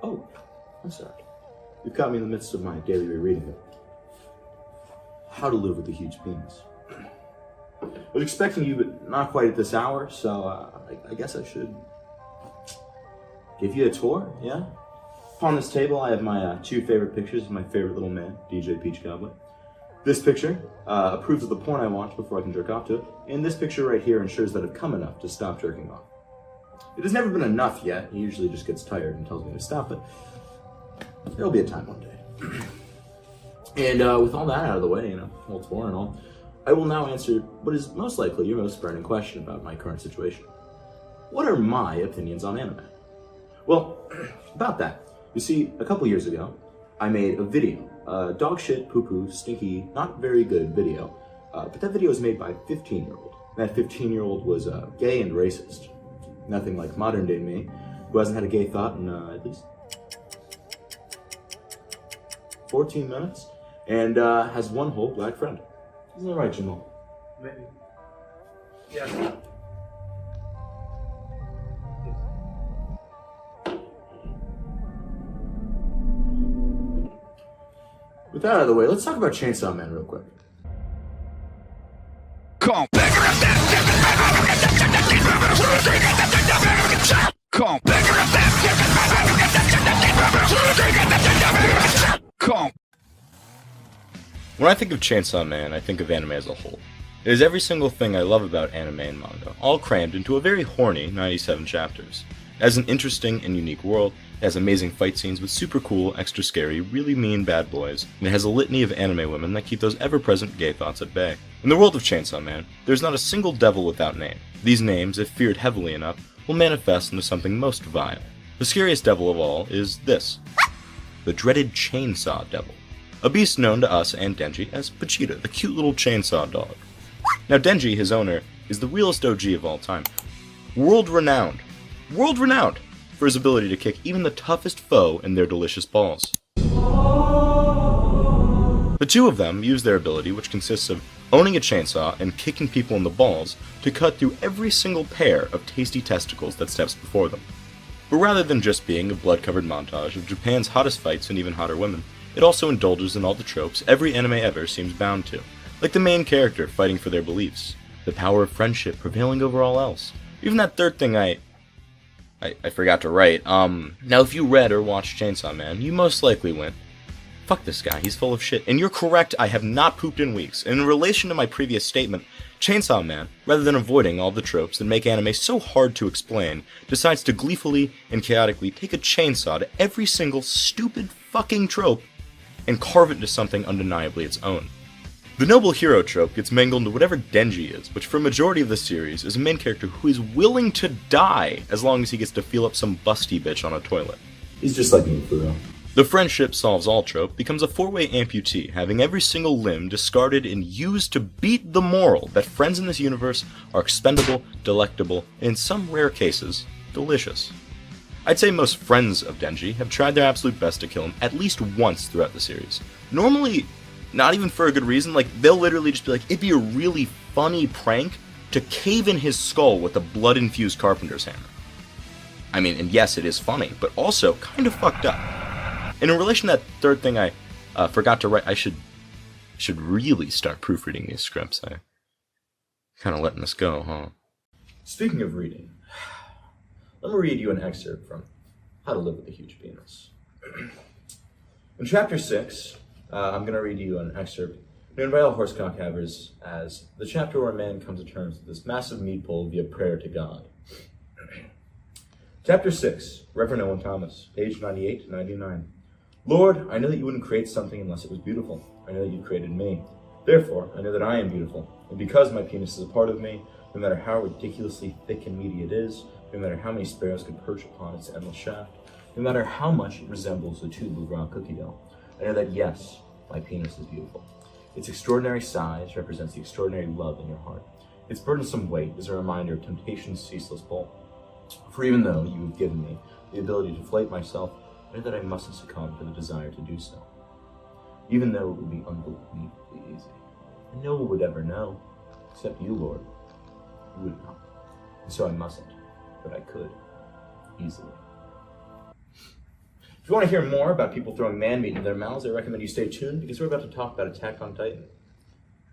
Oh, I'm sorry. You've caught me in the midst of my daily rereading of How to Live with a Huge Penis. I was expecting you, but not quite at this hour, so I guess I should give you a tour, yeah? Upon this table, I have my two favorite pictures of my favorite little man, DJ Peach Cowboy. This picture approves of the porn I watch before I can jerk off to it, and this picture right here ensures that I've come enough to stop jerking off. It has never been enough yet. He usually just gets tired and tells me to stop, but there'll be a time one day. And with all that out of the way, all tour and all, I will now answer what is most likely your most burning question about my current situation. What are my opinions on anime? Well, about that, you see, a couple years ago, I made a video, a dog shit, poo-poo, stinky, not very good video, but that video was made by a 15-year-old. That 15-year-old was gay and racist. Nothing like modern-day me, who hasn't had a gay thought in at least 14 minutes, and has one whole black friend. Isn't that right, Jamal? Maybe. Yeah. With that out of the way, let's talk about Chainsaw Man real quick. Come. When I think of Chainsaw Man, I think of anime as a whole. It is every single thing I love about anime and manga, all crammed into a very horny 97 chapters. It has an interesting and unique world, it has amazing fight scenes with super cool, extra scary, really mean bad boys, and it has a litany of anime women that keep those ever-present gay thoughts at bay. In the world of Chainsaw Man, there's not a single devil without name. These names, if feared heavily enough, will manifest into something most vile. The scariest devil of all is this. The dreaded Chainsaw Devil. A beast known to us and Denji as Pachita, the cute little chainsaw dog. Now Denji, his owner, is the realest OG of all time. World-renowned for his ability to kick even the toughest foe in their delicious balls. The two of them use their ability, which consists of owning a chainsaw and kicking people in the balls, to cut through every single pair of tasty testicles that steps before them. But rather than just being a blood-covered montage of Japan's hottest fights and even hotter women, it also indulges in all the tropes every anime ever seems bound to, like the main character fighting for their beliefs, the power of friendship prevailing over all else, even that third thing I forgot to write. Now if you read or watched Chainsaw Man, you most likely went, fuck this guy, he's full of shit. And you're correct, I have not pooped in weeks. And in relation to my previous statement, Chainsaw Man, rather than avoiding all the tropes that make anime so hard to explain, decides to gleefully and chaotically take a chainsaw to every single stupid fucking trope and carve it into something undeniably its own. The noble hero trope gets mangled into whatever Denji is, which for a majority of the series is a main character who is willing to die as long as he gets to feel up some busty bitch on a toilet. He's just like me, for real. The friendship solves all trope becomes a four-way amputee, having every single limb discarded and used to beat the moral that friends in this universe are expendable, delectable, and in some rare cases, delicious. I'd say most friends of Denji have tried their absolute best to kill him at least once throughout the series. Normally, not even for a good reason, like, they'll literally just be like, it'd be a really funny prank to cave in his skull with a blood-infused carpenter's hammer. I mean, and yes, it is funny, but also kind of fucked up. And in relation to that third thing I forgot to write, I should really start proofreading these scripts. I kind of letting this go, huh? Speaking of reading, let me read you an excerpt from How to Live with a Huge Penis. In chapter 6, I'm going to read you an excerpt known by all horsecock havers as the chapter where a man comes to terms with this massive meat pole via prayer to God. Chapter 6, Reverend Owen Thomas, page 98 to 99. Lord, I know that you wouldn't create something unless it was beautiful. I know that you created me. Therefore, I know that I am beautiful. And because my penis is a part of me, no matter how ridiculously thick and meaty it is, no matter how many sparrows could perch upon its endless shaft, no matter how much it resembles a tube of raw cookie dough, I know that yes, my penis is beautiful. Its extraordinary size represents the extraordinary love in your heart. Its burdensome weight is a reminder of temptation's ceaseless pull. For even though you have given me the ability to flate myself, I know that I mustn't succumb to the desire to do so. Even though it would be unbelievably easy. And no one would ever know, except you, Lord. You would not. And so I mustn't, but I could, easily. If you want to hear more about people throwing man-meat into their mouths, I recommend you stay tuned because we're about to talk about Attack on Titan.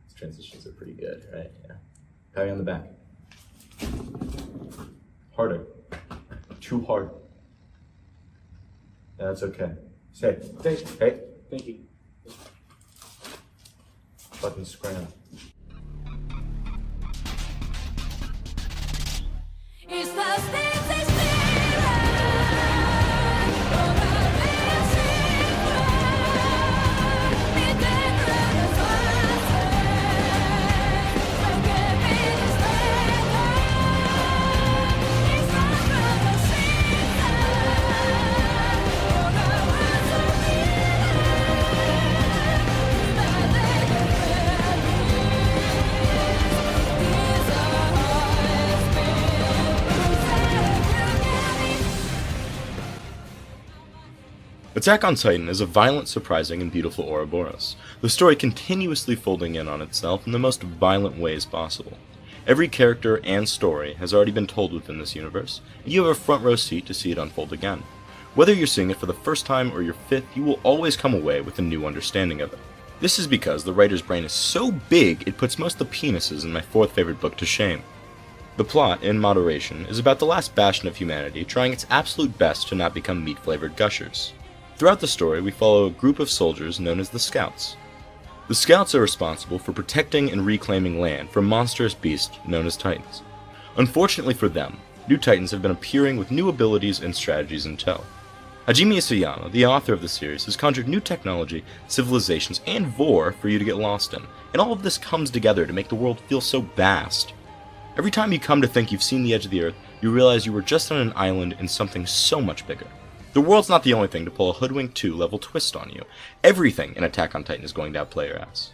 These transitions are pretty good, right? Yeah. Pat you on the back. Harder. Too hard. Yeah, that's okay. Say, hey. Thank you. Fucking scram. Attack on Titan is a violent, surprising, and beautiful Ouroboros, the story continuously folding in on itself in the most violent ways possible. Every character and story has already been told within this universe, and you have a front row seat to see it unfold again. Whether you're seeing it for the first time or your fifth, you will always come away with a new understanding of it. This is because the writer's brain is so big it puts most of the penises in my fourth favorite book to shame. The plot, in moderation, is about the last bastion of humanity trying its absolute best to not become meat-flavored gushers. Throughout the story, we follow a group of soldiers known as the Scouts. The Scouts are responsible for protecting and reclaiming land from monstrous beasts known as Titans. Unfortunately for them, new Titans have been appearing with new abilities and strategies in tow. Hajime Isayama, the author of the series, has conjured new technology, civilizations, and vor for you to get lost in, and all of this comes together to make the world feel so vast. Every time you come to think you've seen the edge of the earth, you realize you were just on an island in something so much bigger. The world's not the only thing to pull a Hoodwink 2 level twist on you. Everything in Attack on Titan is going to outplay your ass.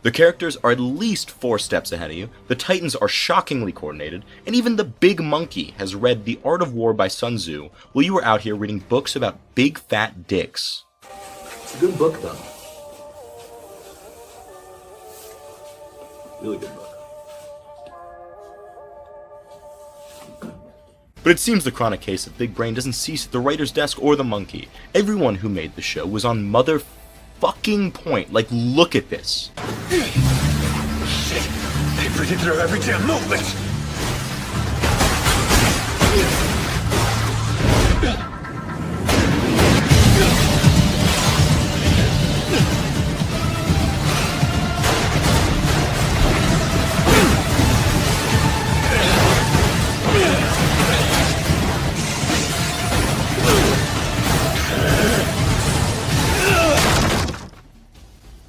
The characters are at least 4 steps ahead of you, the Titans are shockingly coordinated, and even the big monkey has read The Art of War by Sun Tzu while you were out here reading books about big fat dicks. It's a good book, though. Really good book. But it seems the chronic case of big brain doesn't cease at the writer's desk or the monkey. Everyone who made the show was on motherfucking point. Like, look at this. Shit! They predicted our every damn movement!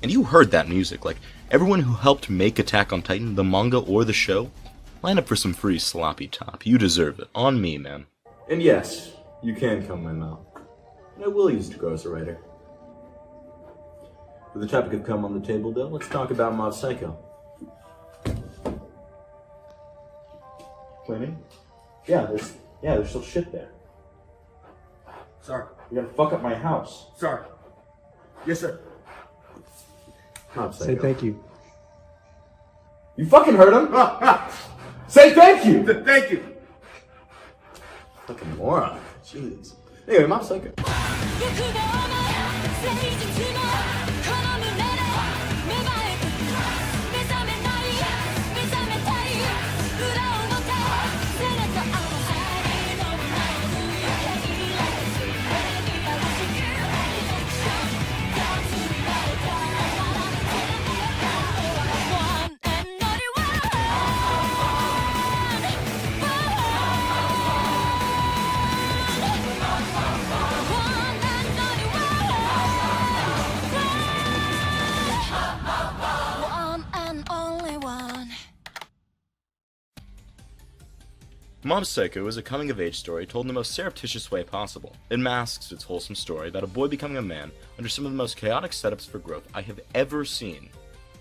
And you heard that music, like, everyone who helped make Attack on Titan, the manga or the show, line up for some free sloppy top. You deserve it. On me, man. And yes, you can come my mouth. And I will use to grow as a writer. With the topic of cum on the table, though, let's talk about Mob Psycho. Cleaning? Yeah, there's still shit there. Sorry. You're gonna fuck up my house. Sorry. Yes, sir. Mob Psycho. Say thank you. You fucking heard him? Say thank you! Thank you. Fucking moron. Jeez. Anyway, Mob Psycho. Mob Psycho is a coming-of-age story told in the most surreptitious way possible. It masks its wholesome story about a boy becoming a man under some of the most chaotic setups for growth I have ever seen.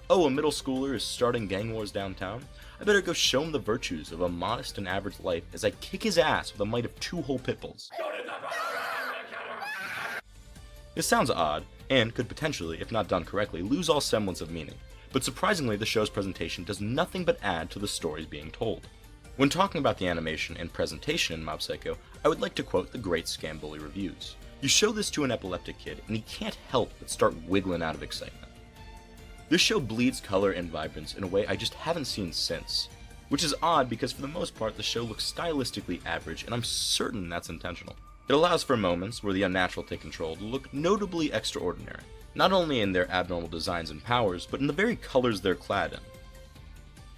Oh, a middle schooler is starting gang wars downtown? I better go show him the virtues of a modest and average life as I kick his ass with the might of 2 whole pit bulls. This sounds odd, and could potentially, if not done correctly, lose all semblance of meaning, but surprisingly the show's presentation does nothing but add to the stories being told. When talking about the animation and presentation in Mob Psycho, I would like to quote the great Scambully Reviews. You show this to an epileptic kid, and he can't help but start wiggling out of excitement. This show bleeds color and vibrance in a way I just haven't seen since, which is odd because for the most part the show looks stylistically average, and I'm certain that's intentional. It allows for moments where the unnatural take control to look notably extraordinary, not only in their abnormal designs and powers, but in the very colors they're clad in.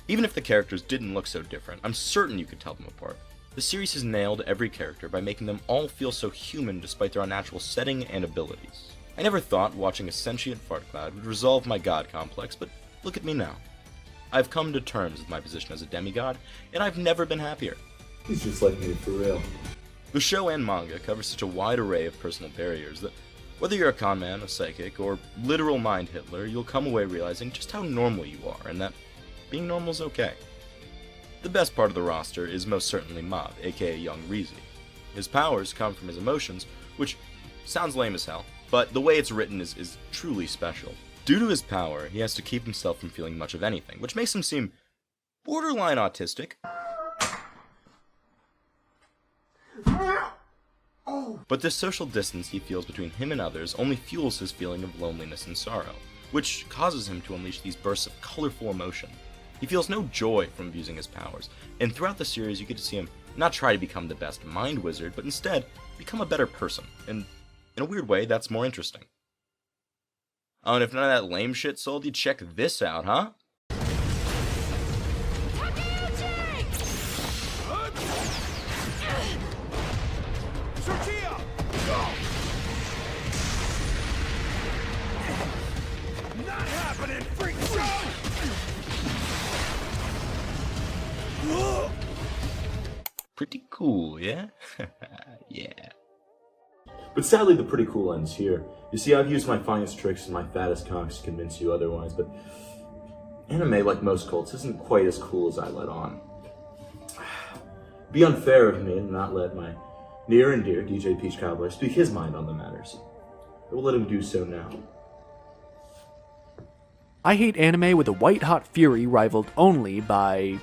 Even if the characters didn't look so different, I'm certain you could tell them apart. The series has nailed every character by making them all feel so human despite their unnatural setting and abilities. I never thought watching a sentient fart cloud would resolve my god complex, but look at me now. I've come to terms with my position as a demigod, and I've never been happier. He's just like me for real. The show and manga cover such a wide array of personal barriers that whether you're a con man, a psychic, or literal mind Hitler, you'll come away realizing just how normal you are, and that being normal's okay. The best part of the roster is most certainly Mob, aka Young Reezy. His powers come from his emotions, which sounds lame as hell, but the way it's written is truly special. Due to his power, he has to keep himself from feeling much of anything, which makes him seem borderline autistic. But the social distance he feels between him and others only fuels his feeling of loneliness and sorrow, which causes him to unleash these bursts of colorful emotion. He feels no joy from abusing his powers, and throughout the series you get to see him not try to become the best mind wizard, but instead become a better person, and in a weird way, that's more interesting. Oh, and if none of that lame shit sold you, check this out, huh? Not happening, freak show! Pretty cool, yeah? Yeah. But sadly, the pretty cool ends here. You see, I've used my finest tricks and my fattest cocks to convince you otherwise, but anime, like most cults, isn't quite as cool as I let on. It'd be unfair of me to not let my near and dear DJ Peach Cobbler speak his mind on the matters. I will let him do so now. I hate anime with a white-hot fury rivaled only by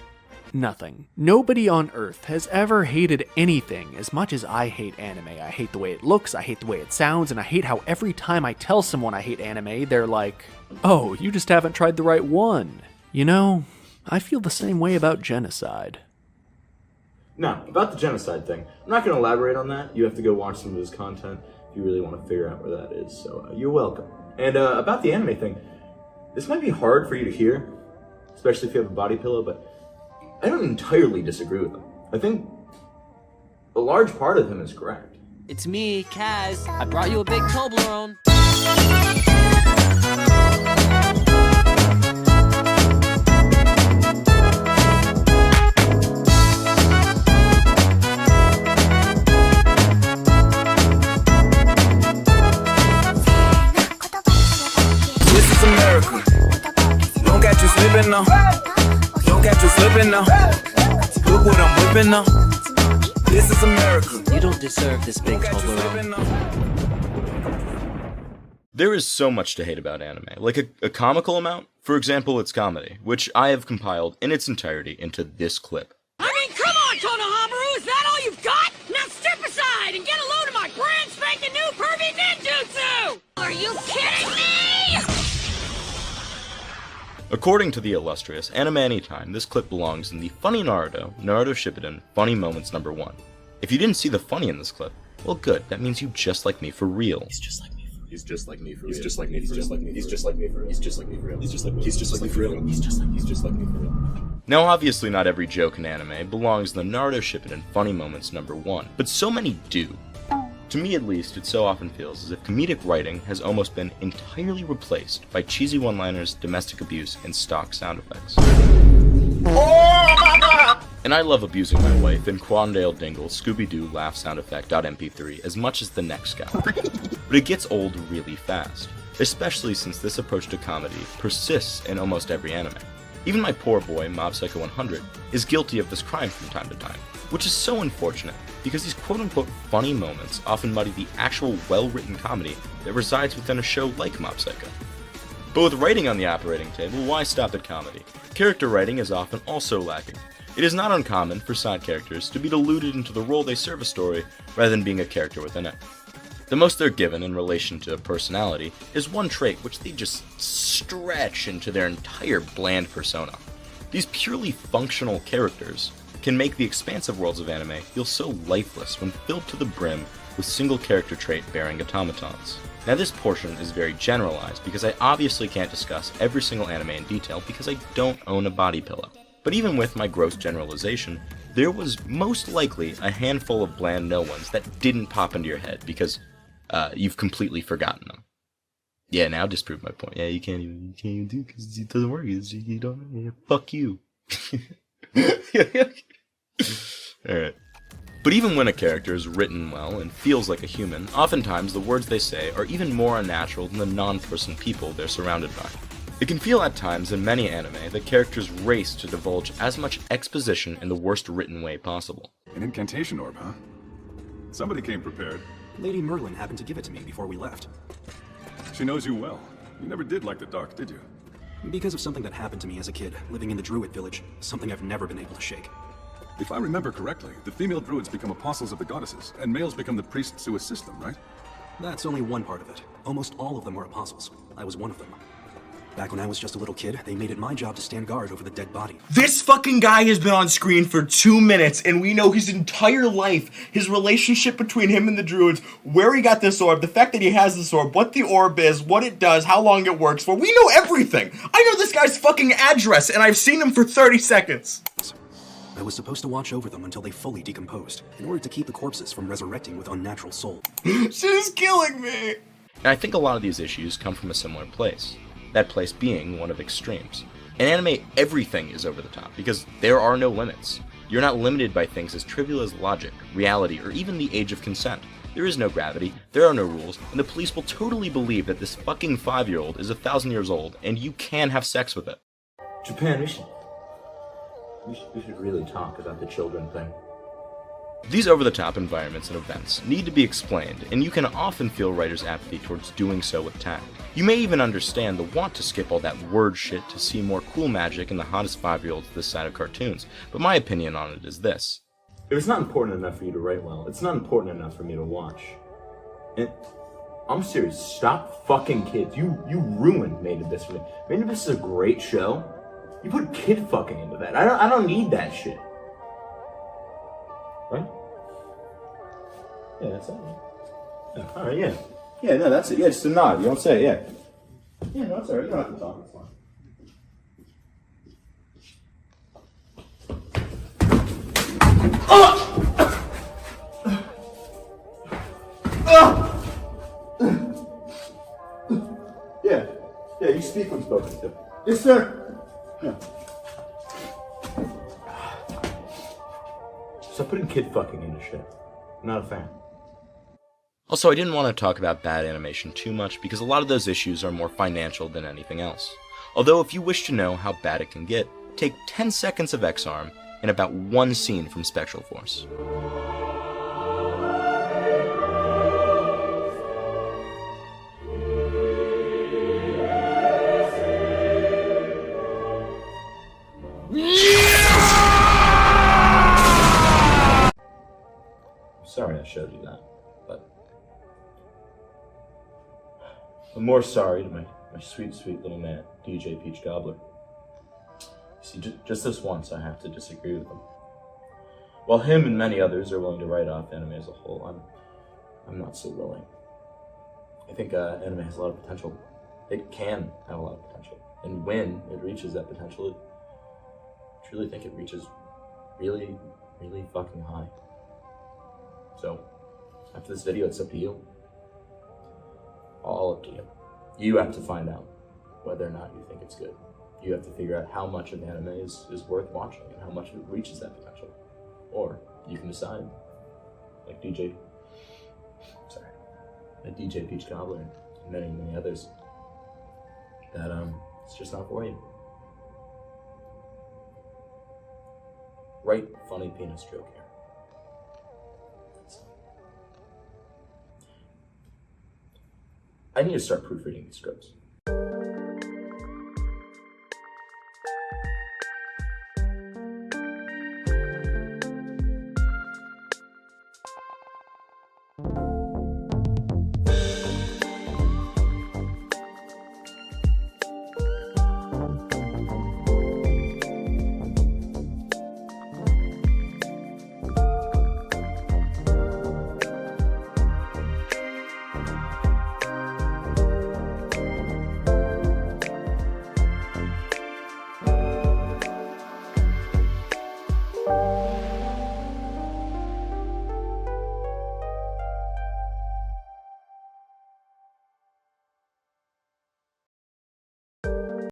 nothing. Nobody on Earth has ever hated anything as much as I hate anime. I hate the way it looks, I hate the way it sounds, and I hate how every time I tell someone I hate anime, they're like, "Oh, you just haven't tried the right one." You know, I feel the same way about genocide. Now, about the genocide thing, I'm not going to elaborate on that. You have to go watch some of his content if you really want to figure out where that is, so you're welcome. And about the anime thing, this might be hard for you to hear, especially if you have a body pillow, but I don't entirely disagree with him. I think a large part of him is correct. It's me, Kaz. I brought you a big Toblerone. This is America. Don't catch you slipping now. Don't catch you slipping now. Look what I'm whipping now. This is America. You don't deserve this big Toblerone. There is so much to hate about anime, like a comical amount. For example, its comedy, which I have compiled in its entirety into this clip. I mean, come on, Konohamaru, is that all you've got? Now step aside and get a load of my brand spanking new pervy ninjutsu! Are you kidding me? According to the illustrious Anime Anytime, this clip belongs in the Funny Naruto Shippuden Funny Moments #1. If you didn't see the funny in this clip, well good, that means you just like me for real. He's just like me for real. He's just like me for real. He's just like me for real. He's just like me for real. He's just like me for real. He's just like me for real. He's just like me for real. Now obviously not every joke in anime belongs in the Naruto Shippuden Funny Moments #1, but so many do. To me at least, it so often feels as if comedic writing has almost been entirely replaced by cheesy one-liners, domestic abuse, and stock sound effects. And I love abusing my wife in Quandale Dingle Scooby-Doo laugh sound effect .mp3 as much as the next guy. But it gets old really fast, especially since this approach to comedy persists in almost every anime. Even my poor boy, Mob Psycho 100, is guilty of this crime from time to time, which is so unfortunate, because these quote-unquote funny moments often muddy the actual well-written comedy that resides within a show like Mob Psycho. But with writing on the operating table, why stop at comedy? Character writing is often also lacking. It is not uncommon for side characters to be diluted into the role they serve a story rather than being a character within it. The most they're given in relation to personality is one trait which they just stretch into their entire bland persona. These purely functional characters can make the expansive worlds of anime feel so lifeless when filled to the brim with single character trait bearing automatons. Now this portion is very generalized because I obviously can't discuss every single anime in detail because I don't own a body pillow. But even with my gross generalization, there was most likely a handful of bland no ones that didn't pop into your head because you've completely forgotten them. Yeah, now disprove my point. Yeah, you can't even do it because it doesn't work. You don't know. Yeah, fuck you. Alright. But even when a character is written well and feels like a human, oftentimes the words they say are even more unnatural than the non-person people they're surrounded by. It can feel at times in many anime that characters race to divulge as much exposition in the worst written way possible. An incantation orb, huh? Somebody came prepared. Lady Merlin happened to give it to me before we left. She knows you well. You never did like the dark, did you? Because of something that happened to me as a kid, living in the Druid village. Something I've never been able to shake. If I remember correctly, the female druids become apostles of the goddesses, and males become the priests who assist them, right? That's only one part of it. Almost all of them were apostles. I was one of them. Back when I was just a little kid, they made it my job to stand guard over the dead body. This fucking guy has been on screen for 2 minutes, and we know his entire life, his relationship between him and the druids, where he got this orb, the fact that he has this orb, what the orb is, what it does, how long it works for. We know everything! I know this guy's fucking address, and I've seen him for 30 seconds! I was supposed to watch over them until they fully decomposed, in order to keep the corpses from resurrecting with unnatural soul. Shit is killing me! And I think a lot of these issues come from a similar place. That place being one of extremes. In anime, everything is over the top, because there are no limits. You're not limited by things as trivial as logic, reality, or even the age of consent. There is no gravity, there are no rules, and the police will totally believe that this fucking 5-year-old is 1,000 years old, and you can have sex with it. Japan, we should really talk about the children thing. These over-the-top environments and events need to be explained, and you can often feel writers' apathy towards doing so with tact. You may even understand the want to skip all that word shit to see more cool magic in the hottest 5-year-olds this side of cartoons, but my opinion on it is this. If it's not important enough for you to write well, it's not important enough for me to watch. And I'm serious, stop fucking kids. You ruined Made in Abyss for me. Made in Abyss is a great show. You put kid fucking into that. I don't need that shit. Right? Yeah, that's it. Yeah. Alright, yeah. Yeah, no, that's it. Yeah, just a nod. You don't say it, yeah. Yeah, no, it's alright. You don't have to talk. It's fine. Yeah. Yeah, you speak when spoken to. Yes, sir. Yeah. Stop putting kid fucking into shit. I'm not a fan. Also, I didn't want to talk about bad animation too much because a lot of those issues are more financial than anything else. Although if you wish to know how bad it can get, take 10 seconds of X-Arm and about one scene from Spectral Force. Sorry I showed you that, but I'm more sorry to my sweet, sweet little man, DJ Peach Gobbler. See, just this once I have to disagree with him. While him and many others are willing to write off anime as a whole, I'm not so willing. I think anime has a lot of potential. It can have a lot of potential. And when it reaches that potential, I truly think it reaches really, really fucking high. So, after this video, it's up to you. All up to you. You have to find out whether or not you think it's good. You have to figure out how much of anime is worth watching and how much of it reaches that potential. Or you can decide, like DJ Peach Gobbler and many, many others, that it's just not for you. Right funny penis joke here. I need to start proofreading these scripts.